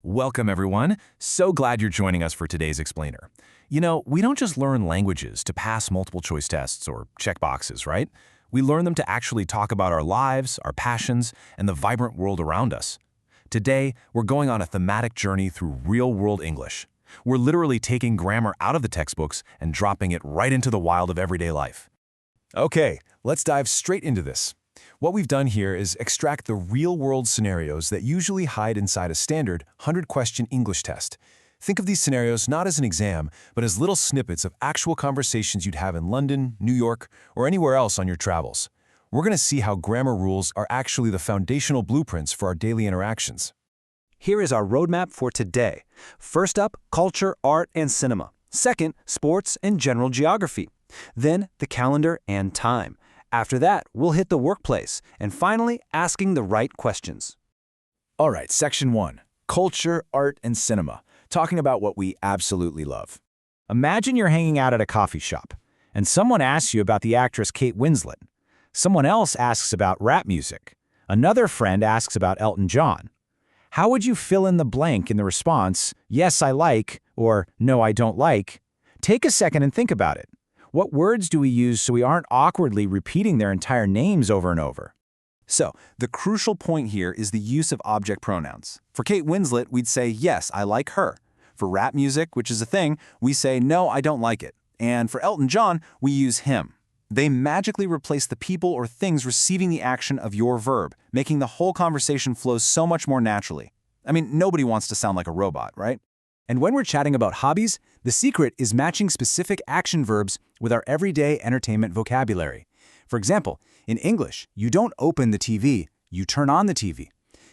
Welcome, everyone. So glad you're joining us for today's explainer. You know, we don't just learn languages to pass multiple choice tests or check boxes, right? We learn them to actually talk about our lives, our passions, and the vibrant world around us. Today, we're going on a thematic journey through real-world English. We're literally taking grammar out of the textbooks and dropping it right into the wild of everyday life. Okay, let's dive straight into this. What we've done here is extract the real-world scenarios that usually hide inside a standard 100-question English test. Think of these scenarios not as an exam, but as little snippets of actual conversations you'd have in London, New York, or anywhere else on your travels. We're going to see how grammar rules are actually the foundational blueprints for our daily interactions. Here is our roadmap for today. First up, culture, art, and cinema. Second, sports and general geography. Then, the calendar and time. After that, we'll hit the workplace. And finally, asking the right questions. All right, Section 1. Culture, art, and cinema. Talking about what we absolutely love. Imagine you're hanging out at a coffee shop, and someone asks you about the actress Kate Winslet. Someone else asks about rap music. Another friend asks about Elton John. How would you fill in the blank in the response, yes, I like, or no, I don't like? Take a second and think about it. What words do we use so we aren't awkwardly repeating their entire names over and over? So, the crucial point here is the use of object pronouns. For Kate Winslet, we'd say, yes, I like her. For rap music, which is a thing, we say, no, I don't like it. And for Elton John, we use him. They magically replace the people or things receiving the action of your verb, making the whole conversation flow so much more naturally. I mean, nobody wants to sound like a robot, right? And when we're chatting about hobbies, the secret is matching specific action verbs with our everyday entertainment vocabulary. For example, in English, you don't open the TV, you turn on the TV.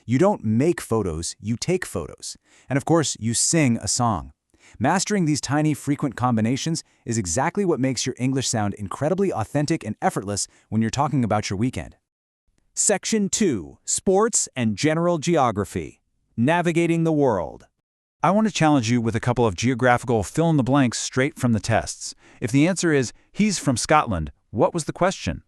You don't make photos, you take photos. And of course, you sing a song. Mastering these tiny, frequent combinations is exactly what makes your English sound incredibly authentic and effortless when you're talking about your weekend. Section 2. Sports and General Geography. Navigating the World. I want to challenge you with a couple of geographical fill-in-the-blanks straight from the tests. If the answer is, he's from Scotland, what was the question?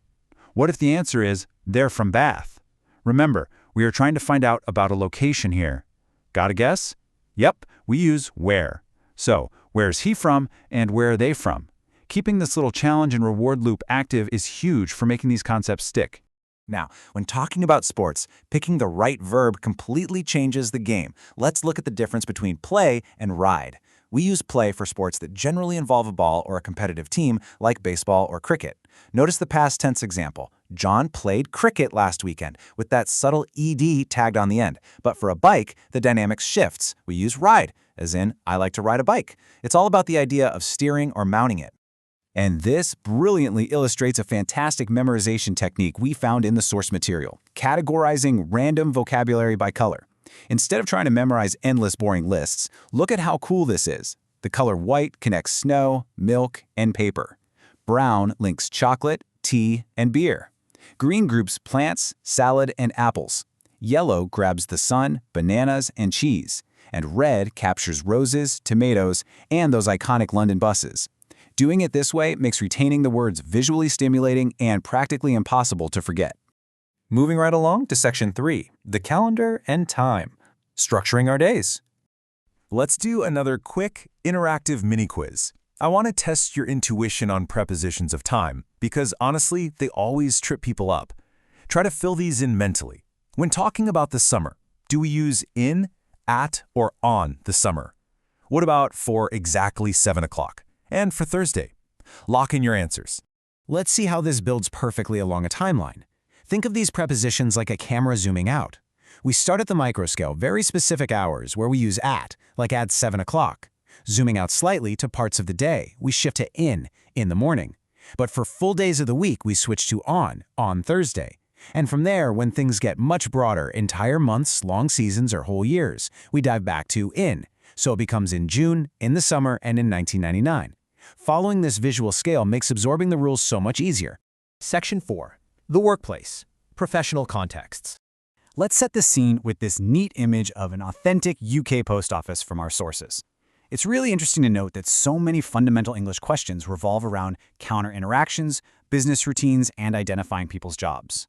What if the answer is, they're from Bath? Remember, we are trying to find out about a location here. Got a guess? Yep, we use where. So, where is he from and where are they from? Keeping this little challenge and reward loop active is huge for making these concepts stick. Now, when talking about sports, picking the right verb completely changes the game. Let's look at the difference between play and ride. We use play for sports that generally involve a ball or a competitive team, like baseball or cricket. Notice the past tense example. John played cricket last weekend, with that subtle ed tagged on the end. But for a bike, the dynamics shifts. We use ride, as in, I like to ride a bike. It's all about the idea of steering or mounting it. And this brilliantly illustrates a fantastic memorization technique we found in the source material, categorizing random vocabulary by color. Instead of trying to memorize endless boring lists, look at how cool this is. The color white connects snow, milk, and paper. Brown links chocolate, tea, and beer. Green groups plants, salad, and apples. Yellow grabs the sun, bananas, and cheese. And red captures roses, tomatoes, and those iconic London buses. Doing it this way makes retaining the words visually stimulating and practically impossible to forget. Moving right along to Section 3, the calendar and time. Structuring our days. Let's do another quick, interactive mini-quiz. I want to test your intuition on prepositions of time, because honestly, they always trip people up. Try to fill these in mentally. When talking about the summer, do we use in, at, or on the summer? What about for exactly 7 o'clock? And for Thursday? Lock in your answers. Let's see how this builds perfectly along a timeline. Think of these prepositions like a camera zooming out. We start at the microscale, very specific hours, where we use at, like at 7 o'clock. Zooming out slightly to parts of the day, we shift to in the morning. But for full days of the week, we switch to on Thursday. And from there, when things get much broader, entire months, long seasons, or whole years, we dive back to in. So it becomes in June, in the summer, and in 1999. Following this visual scale makes absorbing the rules so much easier. Section 4. The workplace. Professional contexts. Let's set the scene with this neat image of an authentic UK post office from our sources. It's really interesting to note that so many fundamental English questions revolve around counter interactions, business routines, and identifying people's jobs.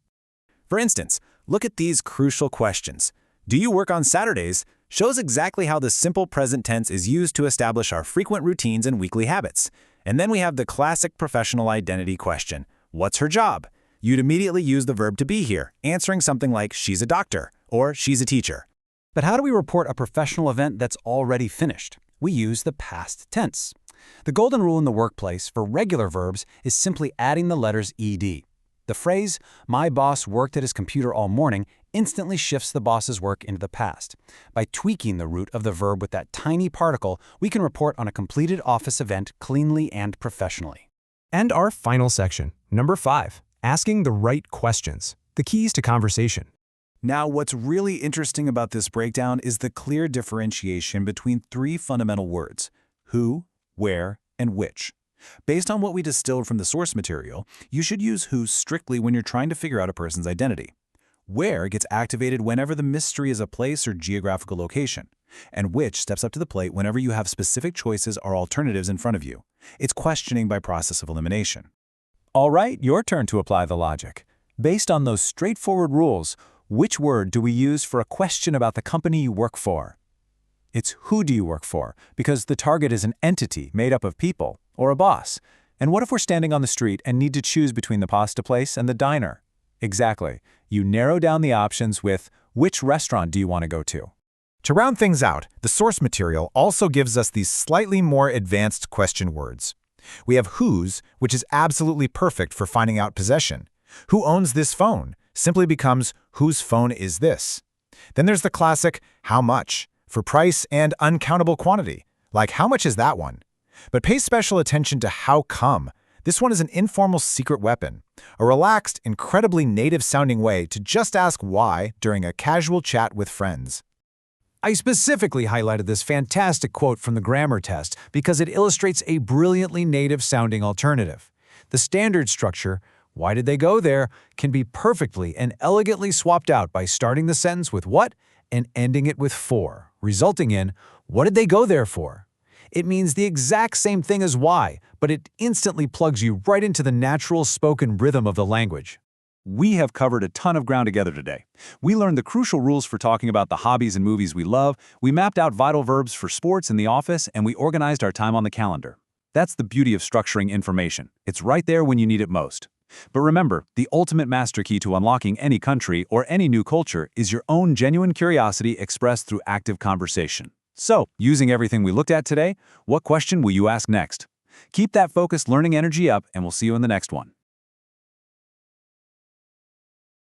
For instance, look at these crucial questions. Do you work on Saturdays? shows exactly how the simple present tense is used to establish our frequent routines and weekly habits. And then we have the classic professional identity question. What's her job? You'd immediately use the verb to be here, answering something like she's a doctor or she's a teacher. But how do we report a professional event that's already finished? We use the past tense. The golden rule in the workplace for regular verbs is simply adding the letters ed. The phrase, "My boss worked at his computer all morning," instantly shifts the boss's work into the past. By tweaking the root of the verb with that tiny particle, we can report on a completed office event cleanly and professionally. And our final section, number 5, asking the right questions, the keys to conversation. Now, what's really interesting about this breakdown is the clear differentiation between 3 fundamental words: who, where, and which. Based on what we distilled from the source material, you should use who strictly when you're trying to figure out a person's identity. Where gets activated whenever the mystery is a place or geographical location, and which steps up to the plate whenever you have specific choices or alternatives in front of you. It's questioning by process of elimination. All right, your turn to apply the logic. Based on those straightforward rules, which word do we use for a question about the company you work for? It's who do you work for, because the target is an entity made up of people, or a boss. And what if we're standing on the street and need to choose between the pasta place and the diner? Exactly. You narrow down the options with, which restaurant do you want to go to? To round things out, the source material also gives us these slightly more advanced question words. We have whose, which is absolutely perfect for finding out possession. Who owns this phone simply becomes whose phone is this. Then there's the classic how much for price and uncountable quantity, like how much is that one? But pay special attention to how come. This one is an informal secret weapon, a relaxed, incredibly native-sounding way to just ask why during a casual chat with friends. I specifically highlighted this fantastic quote from the grammar test because it illustrates a brilliantly native-sounding alternative. The standard structure, "Why did they go there?" can be perfectly and elegantly swapped out by starting the sentence with what and ending it with for, resulting in, "What did they go there for?" It means the exact same thing as why, but it instantly plugs you right into the natural spoken rhythm of the language. We have covered a ton of ground together today. We learned the crucial rules for talking about the hobbies and movies we love, we mapped out vital verbs for sports in the office, and we organized our time on the calendar. That's the beauty of structuring information. It's right there when you need it most. But remember, the ultimate master key to unlocking any country or any new culture is your own genuine curiosity expressed through active conversation. So, using everything we looked at today, what question will you ask next? Keep that focused learning energy up, and we'll see you in the next one.